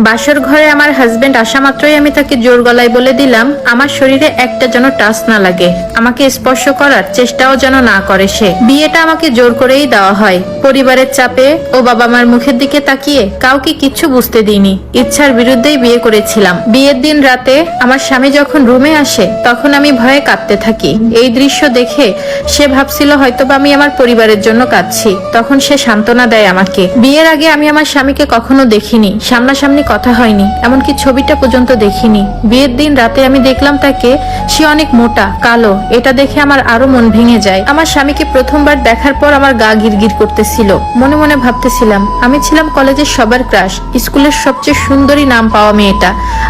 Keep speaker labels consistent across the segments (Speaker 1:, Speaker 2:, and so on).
Speaker 1: বাসর ঘরে আমার হাজবেন্ড আসা মাত্রই আমি তাকে জোর গলায় বলে দিলাম আমার শরীরে একটা যেন টাচ না লাগে, আমাকে স্পর্শ করার চেষ্টাও যেন না করে সে। বিয়েটা আমাকে জোর করেই দেওয়া হয়, পরিবারের চাপে ও বাবা মার মুখের দিকে তাকিয়ে কাউকে কিচ্ছু বুঝতে দিইনি। ইচ্ছার বিরুদ্ধেই বিয়ে করেছিলাম। বিয়ের দিন রাতে আমার স্বামী যখন রুমে আসে তখন আমি ভয়ে কাঁদতে থাকি। এই দৃশ্য দেখে সে ভাবছিল হয়তোবা আমি আমার পরিবারের জন্য কাঁদছি। তখন সে সান্ত্বনা দেয় আমাকে। বিয়ের আগে আমি আমার স্বামীকে কখনো দেখিনি, সামনাসামনি কথা হয়নি, এমনকি ছবিটা পর্যন্ত দেখিনি। বিয়ের দিন রাতে আমি দেখলাম তাকে, সে অনেক মোটা কালো। এটা দেখে আমার আরো মন ভেঙে যায়। আমার স্বামীকে প্রথমবার দেখার পর আমার গা গিরগির করতেছিল। মনে মনে ভাবতেছিলাম আমি ছিলাম কলেজের সবার ক্রাশ, স্কুলের সবচেয়ে সুন্দরী নাম পাওয়া মেয়েটা,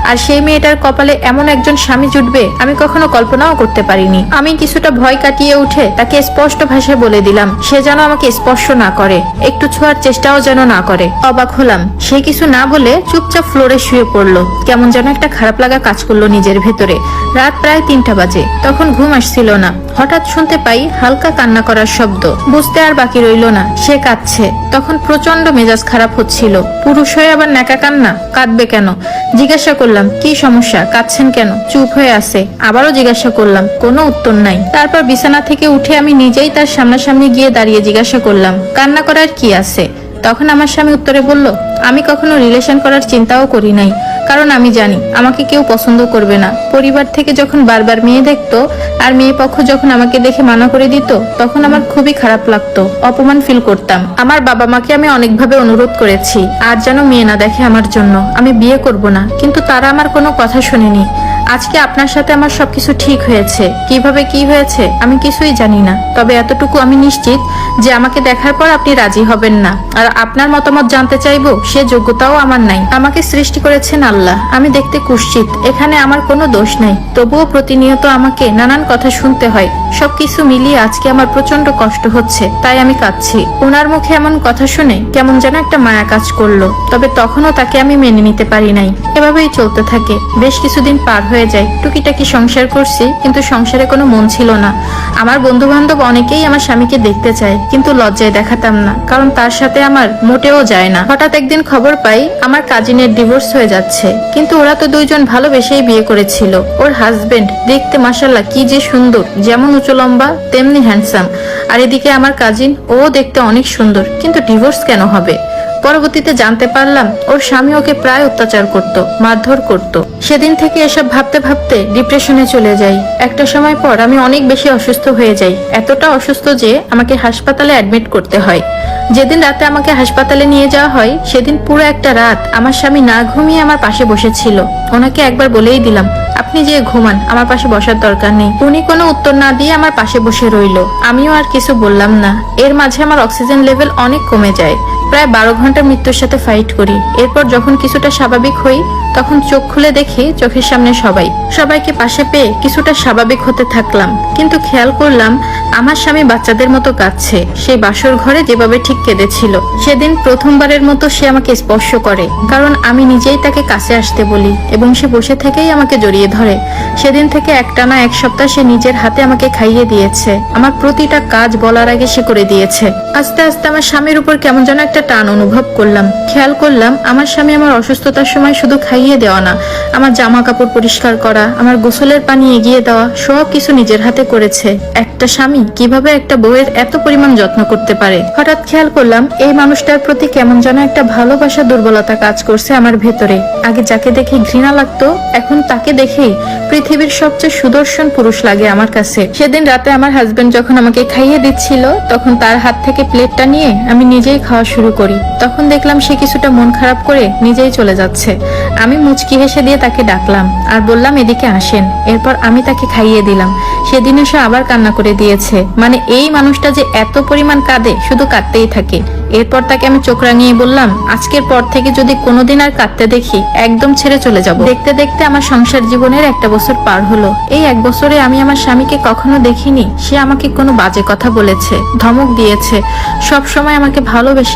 Speaker 1: আর সেই মেয়েটার কপালে এমন একজন স্বামী জুটবে আমি কখনো কল্পনাও করতে পারিনি। আমি কিছুটা ভয় কাটিয়ে উঠে তাকে স্পষ্ট ভাষায় বলে দিলাম সে যেন আমাকে স্পর্শ না করে, একটু ছোঁয়ার চেষ্টাও যেন না করে। অবাক হলাম, সে কিছু না বলে চুপচাপ ফ্লোরে শুয়ে পড়লো। কেমন যেন একটা খারাপ লাগা কাজ করলো নিজের ভেতরে। রাত প্রায় 3টা বাজে, তখন ঘুম আসছিল না। হঠাৎ শুনতে পাই হালকা কান্না করার শব্দ। বুঝতে আর বাকি রইল না সে কাঁদছে। তখন প্রচন্ড মেজাজ খারাপ হচ্ছিল। পুরুষ হয়ে আবার ন্যাকা কান্না, কাঁদবে কেন? জিজ্ঞাসা করলাম কি সমস্যা, কাঁদছেন কেন? চুপ হয়ে আছে। আবারও জিজ্ঞাসা করলাম, কোনো উত্তর নাই। তারপর বিছানা থেকে উঠে আমি নিজেই তার সামনাসামনি গিয়ে দাঁড়িয়ে জিজ্ঞাসা করলাম কান্না করার কি আছে? তখন আমার স্বামী উত্তরে বলল, আমি কখনো রিলেশন করার চিন্তাও করি নাই, কারণ আমি জানি আমাকে কেউ পছন্দ করবে না। পরিবার থেকে যখন বারবার মেয়ে দেখতো আর মেয়ে পক্ষ যখন আমাকে দেখে মানা করে দিত তখন আমার খুবই খারাপ লাগতো, অপমান ফিল করতাম। আমার বাবা মাকে আমি অনেকভাবে অনুরোধ করেছি আর যেন মেয়ে না দেখে আমার জন্য, আমি বিয়ে করব না, কিন্তু তারা আমার কোনো কথা শোনেনি। আজকে আপনার সাথে আমার সবকিছু ঠিক হয়েছে। কিভাবে কি হয়েছে আমি কিছুই জানি না, তবে এতটুকু আমি নিশ্চিত যে আমাকে দেখার পর আপনি রাজি হবেন না, আর আপনার মতামত জানতে চাইবো সে যোগ্যতাও আমার নাই। আমাকে সৃষ্টি করেছেন আল্লাহ, আমি দেখতে কুৎসিত, এখানে আমার কোনো দোষ নাই, তবুও প্রতিনিয়ত আমাকে নানান কথা শুনতে হয়। সবকিছু মিলিয়ে আজকে আমার প্রচন্ড কষ্ট হচ্ছে, তাই আমি কাঁদছি। ওনার মুখে এমন কথা শুনে কেমন যেন একটা মায়া কাজ করলো, তবে তখনও তাকে আমি মেনে নিতে পারি নাই। এভাবেই চলতে থাকে। বেশ কিছুদিন পার হয়ে যায়। টুকিটাকি সংসার করছি, কিন্তু সংসারে কোনো মন ছিল না। আমার বন্ধু বান্ধব অনেকেই আমার স্বামীকে দেখতে চায়, কিন্তু লজ্জায় দেখাতাম না, কারণ তার সাথে আমার মোটেও যায় না। হঠাৎ একদিন খবর পাই আমার কাজিনের ডিভোর্স হয়ে যাচ্ছে, কিন্তু ওরা তো দুইজন ভালোবেসেই বিয়ে করেছিল। ওর হাজবেন্ড দেখতে মাশাআল্লাহ কি যে সুন্দর, যেমন উঁচু লম্বা তেমনি হ্যান্ডসাম, আর এদিকে আমার কাজিন, ও দেখতে অনেক সুন্দর, কিন্তু ডিভোর্স কেন হবে? পরবর্তীতে জানতে পারলাম ওর স্বামী ওকে প্রায় অত্যাচার করত, মারধর করত। সেদিন থেকে এসব ভাবতে ভাবতে ডিপ্রেশনে চলে যাই। একটা সময় পর আমি অনেক বেশি অসুস্থ হয়ে যাই, এতটা অসুস্থ যে আমাকে হাসপাতালে অ্যাডমিট করতে হয়। যেদিন রাতে আমাকে হাসপাতালে নিয়ে যাওয়া হয় সেদিন পুরো একটা রাত আমার স্বামী না ঘুমিয়ে আমার পাশে বসেছিল। ওনাকে একবার বলেই দিলাম আপনি যে ঘুমান, আমার পাশে বসার দরকার নেই। উনি কোনো উত্তর না দিয়ে আমার পাশে বসে রইল। আমিও আর কিছু বললাম না। এর মাঝে আমার অক্সিজেন লেভেল অনেক কমে যায়। প্রায় 12 ঘন্টা মৃত্যুর সাথে ফাইট করি। এরপর যখন কিছুটা স্বাভাবিক হই তখন চোখ খুলে দেখি চোখের সামনে সবাইকে পাশে পেয়ে কিছুটা স্বাভাবিক হতে থাকলাম। কিন্তু খেয়াল করলাম আমার স্বামী বাচ্চাদের মতো কাঁদছে। সেই বাসর ঘরে যেভাবে ঠিক কেঁদেছিল। সেদিন প্রথমবারের মতো সে আমাকে স্পর্শ করে, কারণ আমি নিজেই তাকে কাছে আসতে বলি এবং সে বসে থেকেই আমাকে জড়িয়ে ধরে। সেদিন থেকে একটানা 1 সপ্তাহ সে নিজের হাতে আমাকে খাইয়ে দিয়েছে। আমার প্রতিটা কাজ বলার আগে সে করে দিয়েছে। আস্তে আস্তে আমার স্বামীর উপর কেমন যেন একটা টান অনুভব করলাম। খেয়াল করলাম আমার স্বামী আমার অসুস্থতার সময় শুধু খাইয়ে দেওয়া না, আমার জামা কাপড় পরিষ্কার করা, আমার গোসলের পানি এগিয়ে দেওয়া, সব কিছু নিজের হাতে করেছে। একটা স্বামী কিভাবে একটা বউয়ের এত পরিমাণ যত্ন করতে পারে? হঠাৎ খেয়াল করলাম এই মানুষটার প্রতি কেমন যেন একটা ভালোবাসা দুর্বলতা কাজ করছে আমার ভেতরে। আগে যাকে দেখে ঘৃণা লাগতো, এখন তাকে দেখেই পৃথিবীর সবচেয়ে সুদর্শন পুরুষ লাগে আমার কাছে। সেদিন রাতে আমার হাজবেন্ড যখন আমাকে খাইয়ে দিচ্ছিল তখন তার হাত থেকে প্লেটটা নিয়ে আমি নিজেই খাওয়া শুরু করি। তখন দেখলাম সে কিছুটা মন খারাপ করে নিজেই চলে যাচ্ছে। আমি মুচকি হেসে দিয়ে তাকে ডাকলাম আর বললাম এদিকে আসেন। এরপর আমি তাকে খাইয়ে দিলাম। সেদিন এসে আবার কান্না করে দিয়েছে। মানে এই মানুষটা যে এত পরিমাণ কাঁদে, শুধু কাঁদতেই থাকে। এরপর তাকে আমি চোখ রাঙিয়ে বললাম আজকের পর থেকে যদি কোনোদিন আর কাঁদতে দেখি একদম ছেড়ে চলে যাব। দেখতে দেখতে আমার সংসার জীবনের 1 বছর পার হলো। এই 1 বছরে আমি আমার স্বামীকে কখনো দেখিনি সে আমাকে কোনো বাজে কথা বলেছে, ধমক দিয়েছে। সব সময় আমাকে ভালোবেসে